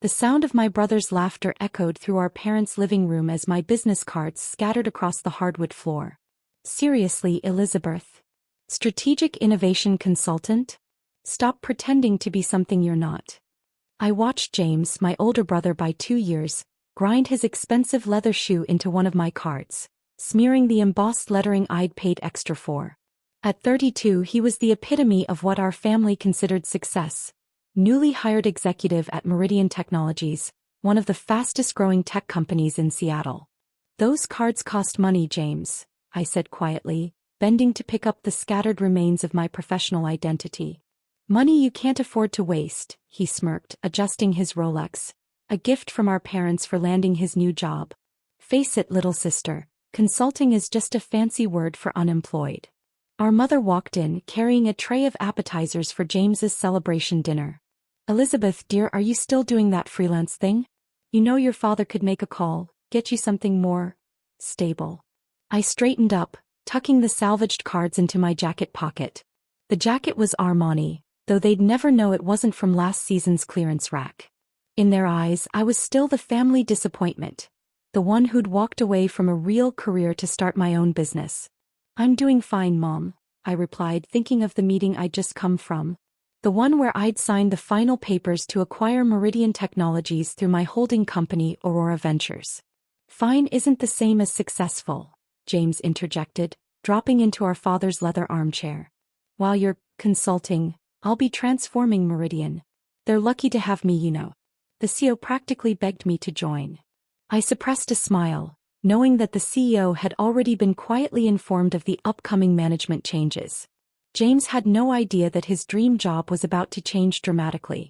The sound of my brother's laughter echoed through our parents' living room as my business cards scattered across the hardwood floor. Seriously, Elizabeth? Strategic innovation consultant? Stop pretending to be something you're not. I watched James, my older brother by 2 years, grind his expensive leather shoe into one of my cards, smearing the embossed lettering I'd paid extra for. At 32, he was the epitome of what our family considered success. Newly hired executive at Meridian Technologies, one of the fastest-growing tech companies in Seattle. Those cards cost money, James, I said quietly, bending to pick up the scattered remains of my professional identity. Money you can't afford to waste, he smirked, adjusting his Rolex. A gift from our parents for landing his new job. Face it, little sister, consulting is just a fancy word for unemployed. Our mother walked in, carrying a tray of appetizers for James's celebration dinner. Elizabeth, dear, are you still doing that freelance thing? You know your father could make a call, get you something more stable. I straightened up, tucking the salvaged cards into my jacket pocket. The jacket was Armani, though they'd never know it wasn't from last season's clearance rack. In their eyes, I was still the family disappointment, the one who'd walked away from a real career to start my own business. I'm doing fine, Mom, I replied, thinking of the meeting I'd just come from. The one where I'd signed the final papers to acquire Meridian Technologies through my holding company, Aurora Ventures. Fine isn't the same as successful, James interjected, dropping into our father's leather armchair. While you're consulting, I'll be transforming Meridian. They're lucky to have me, you know. The CEO practically begged me to join. I suppressed a smile, knowing that the CEO had already been quietly informed of the upcoming management changes. James had no idea that his dream job was about to change dramatically.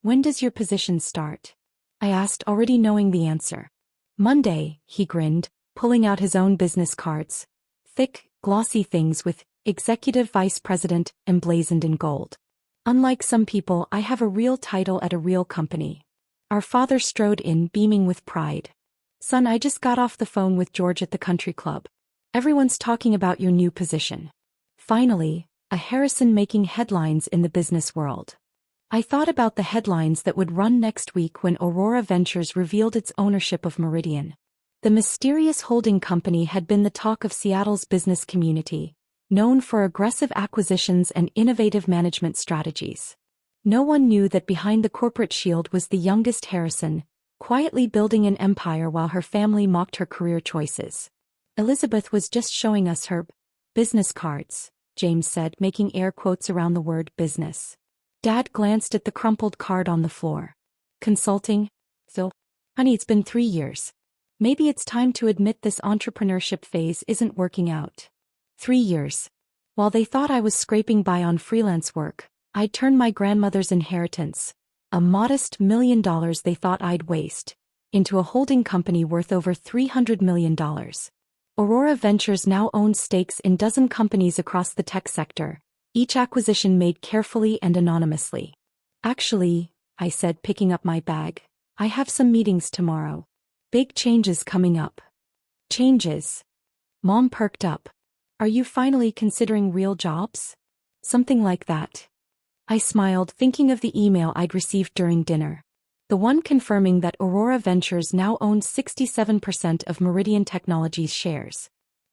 When does your position start? I asked, already knowing the answer. Monday, he grinned, pulling out his own business cards. Thick, glossy things with Executive Vice President emblazoned in gold. Unlike some people, I have a real title at a real company. Our father strode in, beaming with pride. Son, I just got off the phone with George at the country club. Everyone's talking about your new position. Finally, a Harrison making headlines in the business world. I thought about the headlines that would run next week when Aurora Ventures revealed its ownership of Meridian. The mysterious holding company had been the talk of Seattle's business community, known for aggressive acquisitions and innovative management strategies. No one knew that behind the corporate shield was the youngest Harrison, quietly building an empire while her family mocked her career choices. Elizabeth was just showing us her business cards, James said, making air quotes around the word business. Dad glanced at the crumpled card on the floor. Consulting? So, honey, it's been 3 years. Maybe it's time to admit this entrepreneurship phase isn't working out. 3 years. While they thought I was scraping by on freelance work, I'd turned my grandmother's inheritance, a modest $1 million they thought I'd waste, into a holding company worth over $300 million. Aurora Ventures now owns stakes in dozen companies across the tech sector, each acquisition made carefully and anonymously. Actually, I said, picking up my bag, I have some meetings tomorrow. Big changes coming up. Changes? Mom perked up. Are you finally considering real jobs? Something like that. I smiled, thinking of the email I'd received during dinner. The one confirming that Aurora Ventures now owns 67% of Meridian Technologies shares.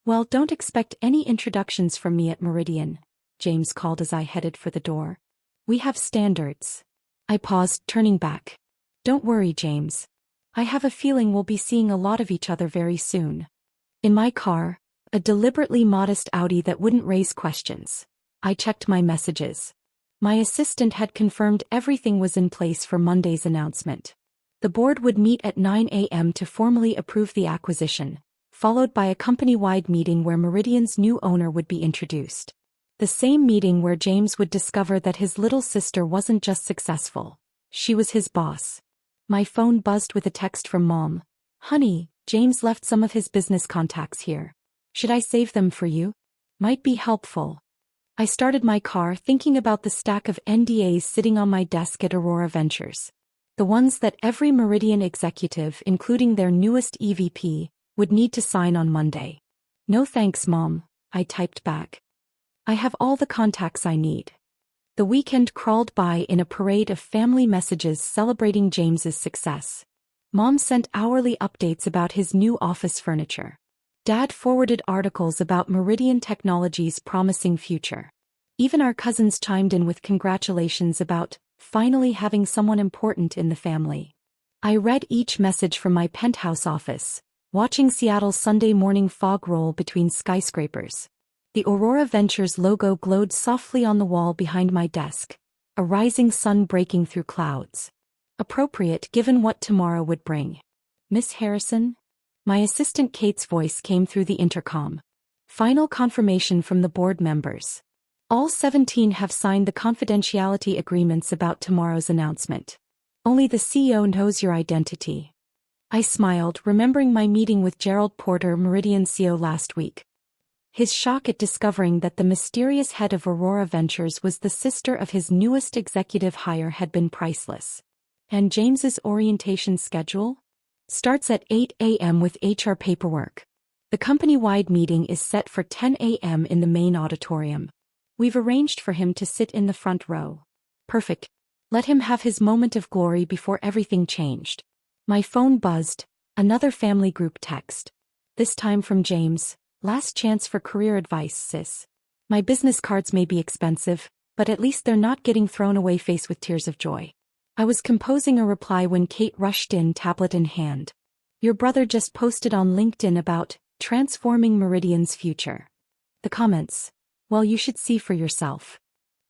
Well, don't expect any introductions from me at Meridian, James called as I headed for the door. We have standards. I paused, turning back. Don't worry, James. I have a feeling we'll be seeing a lot of each other very soon. In my car, a deliberately modest Audi that wouldn't raise questions, I checked my messages. My assistant had confirmed everything was in place for Monday's announcement. The board would meet at 9 a.m. to formally approve the acquisition, followed by a company-wide meeting where Meridian's new owner would be introduced. The same meeting where James would discover that his little sister wasn't just successful, she was his boss. My phone buzzed with a text from Mom. Honey, James left some of his business contacts here. Should I save them for you? Might be helpful. I started my car thinking about the stack of NDAs sitting on my desk at Aurora Ventures. The ones that every Meridian executive, including their newest EVP, would need to sign on Monday. No thanks, Mom, I typed back. I have all the contacts I need. The weekend crawled by in a parade of family messages celebrating James's success. Mom sent hourly updates about his new office furniture. Dad forwarded articles about Meridian Technologies' promising future. Even our cousins chimed in with congratulations about finally having someone important in the family. I read each message from my penthouse office, watching Seattle's Sunday morning fog roll between skyscrapers. The Aurora Ventures logo glowed softly on the wall behind my desk, a rising sun breaking through clouds. Appropriate given what tomorrow would bring. Miss Harrison? My assistant Kate's voice came through the intercom. Final confirmation from the board members. All 17 have signed the confidentiality agreements about tomorrow's announcement. Only the CEO knows your identity. I smiled, remembering my meeting with Gerald Porter, Meridian CEO, last week. His shock at discovering that the mysterious head of Aurora Ventures was the sister of his newest executive hire had been priceless. And James's orientation schedule? Starts at 8 a.m. with HR paperwork. The company-wide meeting is set for 10 a.m. in the main auditorium. We've arranged for him to sit in the front row. Perfect. Let him have his moment of glory before everything changed. My phone buzzed, another family group text. This time from James. Last chance for career advice, sis. My business cards may be expensive, but at least they're not getting thrown away. Face with tears of joy. I was composing a reply when Kate rushed in, tablet in hand. Your brother just posted on LinkedIn about transforming Meridian's future. The comments. Well, you should see for yourself.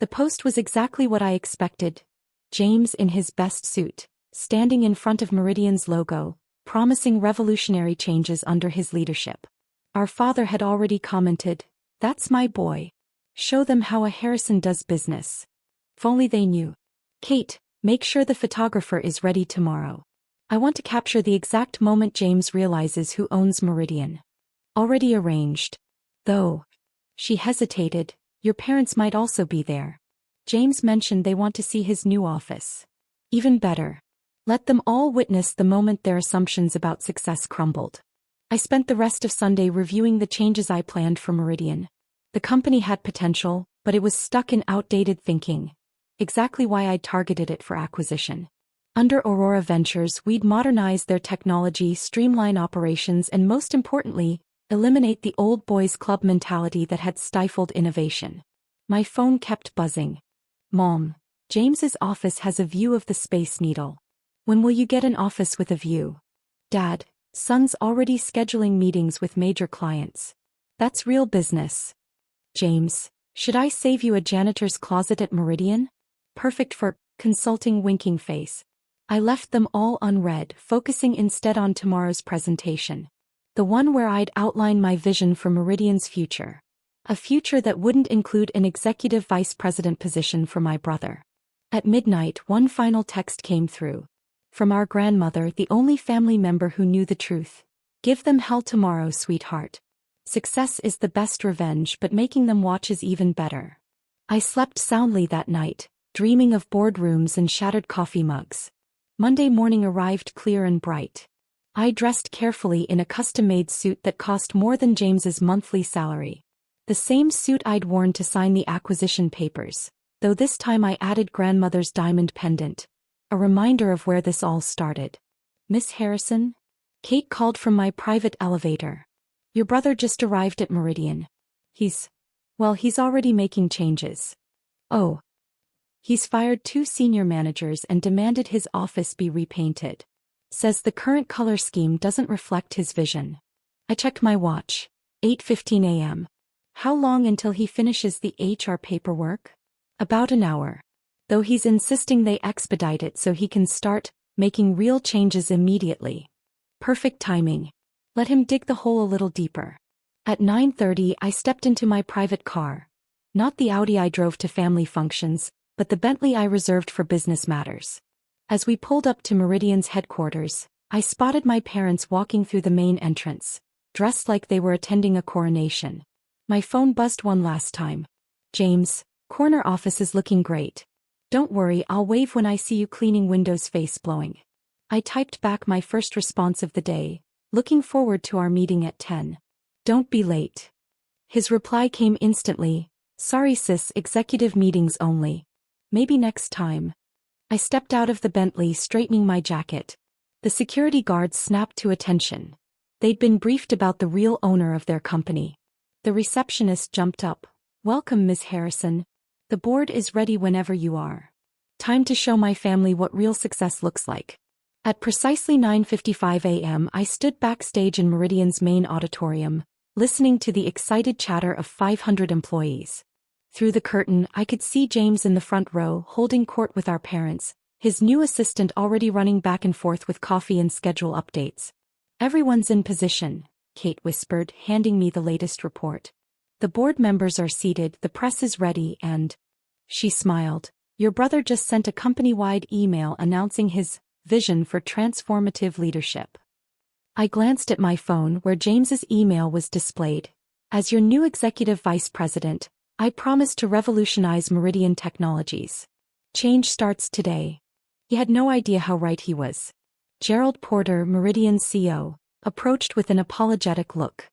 The post was exactly what I expected. James in his best suit, standing in front of Meridian's logo, promising revolutionary changes under his leadership. Our father had already commented, "That's my boy. Show them how a Harrison does business." If only they knew. Kate, make sure the photographer is ready tomorrow. I want to capture the exact moment James realizes who owns Meridian. Already arranged. Though. She hesitated, your parents might also be there. James mentioned they want to see his new office. Even better. Let them all witness the moment their assumptions about success crumbled. I spent the rest of Sunday reviewing the changes I planned for Meridian. The company had potential, but it was stuck in outdated thinking. Exactly why I'd targeted it for acquisition. Under Aurora Ventures, we'd modernize their technology, streamline operations, and most importantly, eliminate the old boys club mentality that had stifled innovation. My phone kept buzzing. Mom, James's office has a view of the Space Needle. When will you get an office with a view? Dad, son's already scheduling meetings with major clients. That's real business. James, should I save you a janitor's closet at Meridian? Perfect for consulting, winking face. I left them all unread, focusing instead on tomorrow's presentation. The one where I'd outline my vision for Meridian's future. A future that wouldn't include an executive vice president position for my brother. At midnight, one final text came through. From our grandmother, the only family member who knew the truth. Give them hell tomorrow, sweetheart. Success is the best revenge, but making them watch is even better. I slept soundly that night, dreaming of boardrooms and shattered coffee mugs. Monday morning arrived clear and bright. I dressed carefully in a custom-made suit that cost more than James's monthly salary. The same suit I'd worn to sign the acquisition papers, though this time I added grandmother's diamond pendant. A reminder of where this all started. Miss Harrison? Kate called from my private elevator. Your brother just arrived at Meridian. He's already making changes. Oh. He's fired 2 senior managers and demanded his office be repainted. Says the current color scheme doesn't reflect his vision. I checked my watch. 8:15 a.m. How long until he finishes the HR paperwork? About an hour. Though he's insisting they expedite it so he can start making real changes immediately. Perfect timing. Let him dig the hole a little deeper. At 9:30 I stepped into my private car. Not the Audi I drove to family functions, but the Bentley I reserved for business matters. As we pulled up to Meridian's headquarters, I spotted my parents walking through the main entrance, dressed like they were attending a coronation. My phone buzzed one last time. James, corner office is looking great. Don't worry, I'll wave when I see you cleaning windows, face blowing. I typed back my first response of the day, looking forward to our meeting at 10. Don't be late. His reply came instantly. Sorry sis, executive meetings only. Maybe next time. I stepped out of the Bentley, straightening my jacket. The security guards snapped to attention. They'd been briefed about the real owner of their company. The receptionist jumped up. "Welcome, Ms. Harrison. The board is ready whenever you are. Time to show my family what real success looks like." At precisely 9:55 a.m. I stood backstage in Meridian's main auditorium, listening to the excited chatter of 500 employees. Through the curtain, I could see James in the front row, holding court with our parents, his new assistant already running back and forth with coffee and schedule updates. "Everyone's in position," Kate whispered, handing me the latest report. "The board members are seated, the press is ready, and..." She smiled. "Your brother just sent a company-wide email announcing his vision for transformative leadership." I glanced at my phone where James's email was displayed. "As your new executive vice president, I promise to revolutionize Meridian Technologies. Change starts today." He had no idea how right he was. Gerald Porter, Meridian's CEO, approached with an apologetic look.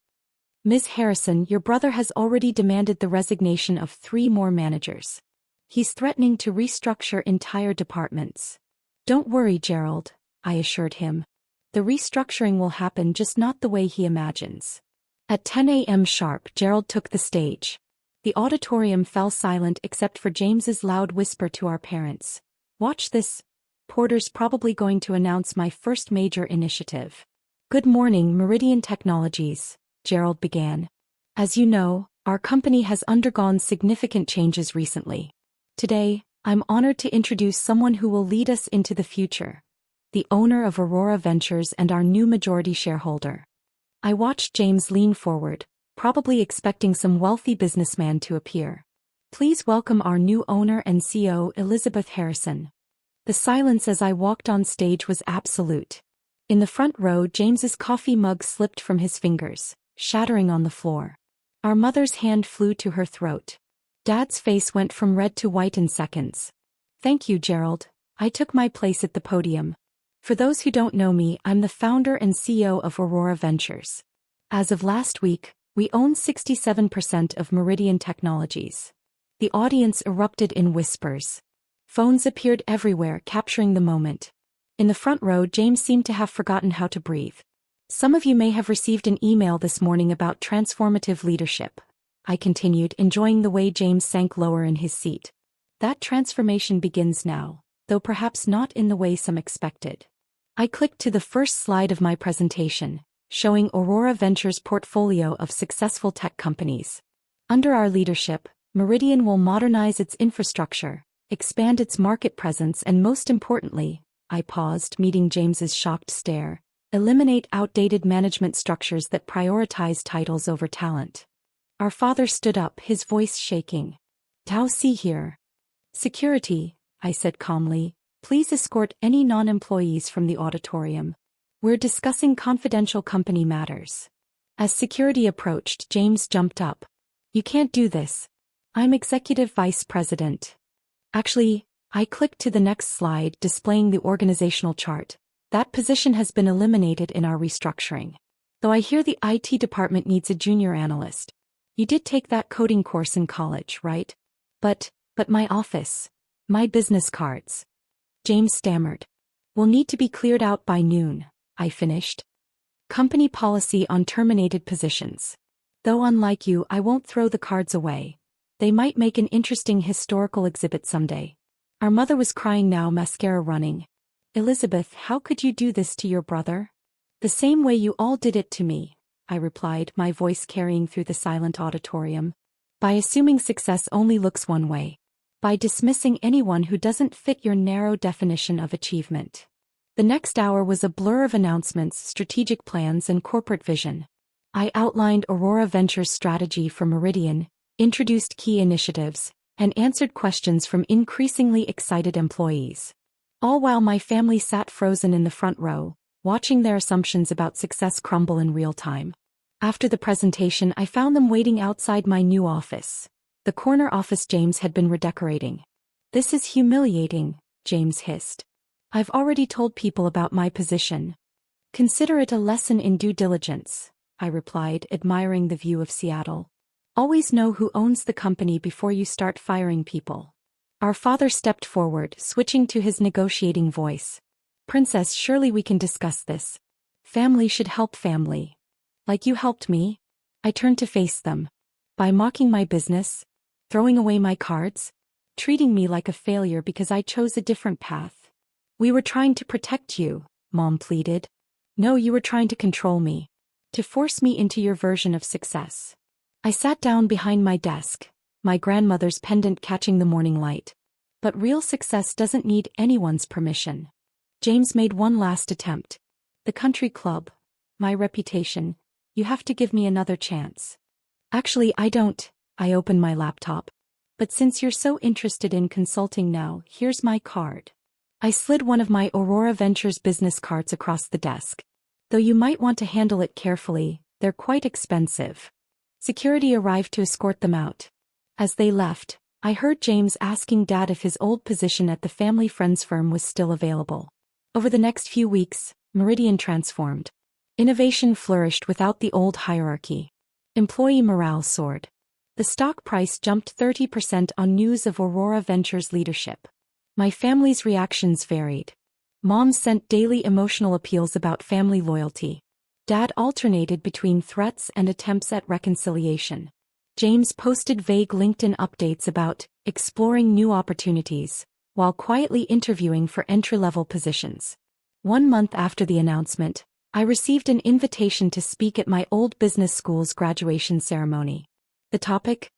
"Ms. Harrison, your brother has already demanded the resignation of 3 more managers. He's threatening to restructure entire departments." "Don't worry, Gerald," I assured him. "The restructuring will happen, just not the way he imagines." At 10 a.m. sharp, Gerald took the stage. The auditorium fell silent except for James's loud whisper to our parents. "Watch this. Porter's probably going to announce my first major initiative." "Good morning, Meridian Technologies," Gerald began. "As you know, our company has undergone significant changes recently. Today, I'm honored to introduce someone who will lead us into the future, the owner of Aurora Ventures and our new majority shareholder." I watched James lean forward, probably expecting some wealthy businessman to appear. "Please welcome our new owner and CEO, Elizabeth Harrison." The silence as I walked on stage was absolute. In the front row, James's coffee mug slipped from his fingers, shattering on the floor. Our mother's hand flew to her throat. Dad's face went from red to white in seconds. "Thank you, Gerald." I took my place at the podium. "For those who don't know me, I'm the founder and CEO of Aurora Ventures. As of last week, we own 67% of Meridian Technologies." The audience erupted in whispers. Phones appeared everywhere, capturing the moment. In the front row, James seemed to have forgotten how to breathe. "Some of you may have received an email this morning about transformative leadership," I continued, enjoying the way James sank lower in his seat. "That transformation begins now, though perhaps not in the way some expected." I clicked to the first slide of my presentation, showing Aurora Ventures' portfolio of successful tech companies. Under our leadership, Meridian will modernize its infrastructure, expand its market presence, and most importantly, I paused, meeting James's shocked stare, eliminate outdated management structures that prioritize titles over talent. Our father stood up, his voice shaking. "Now see here." "Security," I said calmly, "please escort any non-employees from the auditorium. We're discussing confidential company matters." As security approached, James jumped up. "You can't do this. I'm executive vice president." Actually, I clicked to the next slide, displaying the organizational chart. "That position has been eliminated in our restructuring. Though I hear the IT department needs a junior analyst. You did take that coding course in college, right? But my office, my business cards." James stammered. "Will need to be cleared out by noon," I finished. "Company policy on terminated positions. Though unlike you, I won't throw the cards away. They might make an interesting historical exhibit someday." Our mother was crying now, mascara running. "Elizabeth, how could you do this to your brother?" "The same way you all did it to me," I replied, my voice carrying through the silent auditorium. "By assuming success only looks one way. By dismissing anyone who doesn't fit your narrow definition of achievement." The next hour was a blur of announcements, strategic plans, and corporate vision. I outlined Aurora Ventures' strategy for Meridian, introduced key initiatives, and answered questions from increasingly excited employees. All while my family sat frozen in the front row, watching their assumptions about success crumble in real time. After the presentation, I found them waiting outside my new office. The corner office James had been redecorating. "This is humiliating," James hissed. "I've already told people about my position." "Consider it a lesson in due diligence," I replied, admiring the view of Seattle. "Always know who owns the company before you start firing people." Our father stepped forward, switching to his negotiating voice. Princess, surely we can discuss this. Family should help family. Like you helped me? I turned to face them. By mocking my business? Throwing away my cards? Treating me like a failure because I chose a different path? We were trying to protect you, Mom pleaded. No, you were trying to control me. To force me into your version of success. I sat down behind my desk, my grandmother's pendant catching the morning light. But real success doesn't need anyone's permission. James made one last attempt. The country club. My reputation. You have to give me another chance. Actually, I don't. I opened my laptop. But since you're so interested in consulting now, here's my card. I slid one of my Aurora Ventures business cards across the desk. Though you might want to handle it carefully, they're quite expensive. Security arrived to escort them out. As they left, I heard James asking Dad if his old position at the family friends firm was still available. Over the next few weeks, Meridian transformed. Innovation flourished without the old hierarchy. Employee morale soared. The stock price jumped 30% on news of Aurora Ventures' leadership. My family's reactions varied. Mom sent daily emotional appeals about family loyalty. Dad alternated between threats and attempts at reconciliation. James posted vague LinkedIn updates about exploring new opportunities, while quietly interviewing for entry-level positions. 1 month after the announcement, I received an invitation to speak at my old business school's graduation ceremony. The topic?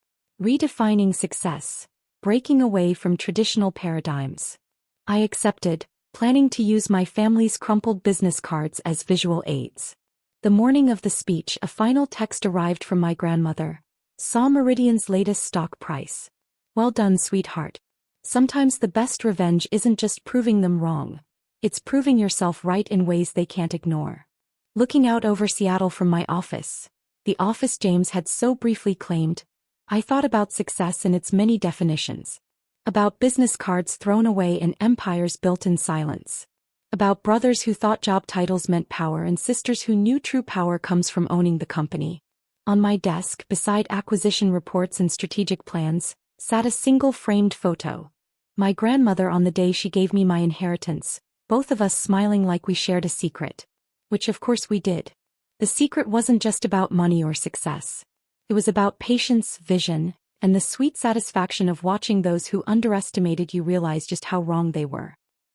Redefining success, breaking away from traditional paradigms. I accepted, planning to use my family's crumpled business cards as visual aids. The morning of the speech, a final text arrived from my grandmother. Saw Meridian's latest stock price. Well done, sweetheart. Sometimes the best revenge isn't just proving them wrong. It's proving yourself right in ways they can't ignore. Looking out over Seattle from my office, the office James had so briefly claimed, I thought about success in its many definitions. About business cards thrown away and empires built in silence. About brothers who thought job titles meant power and sisters who knew true power comes from owning the company. On my desk, beside acquisition reports and strategic plans, sat a single framed photo. My grandmother on the day she gave me my inheritance, both of us smiling like we shared a secret. Which of course we did. The secret wasn't just about money or success. It was about patience, vision, and the sweet satisfaction of watching those who underestimated you realize just how wrong they were.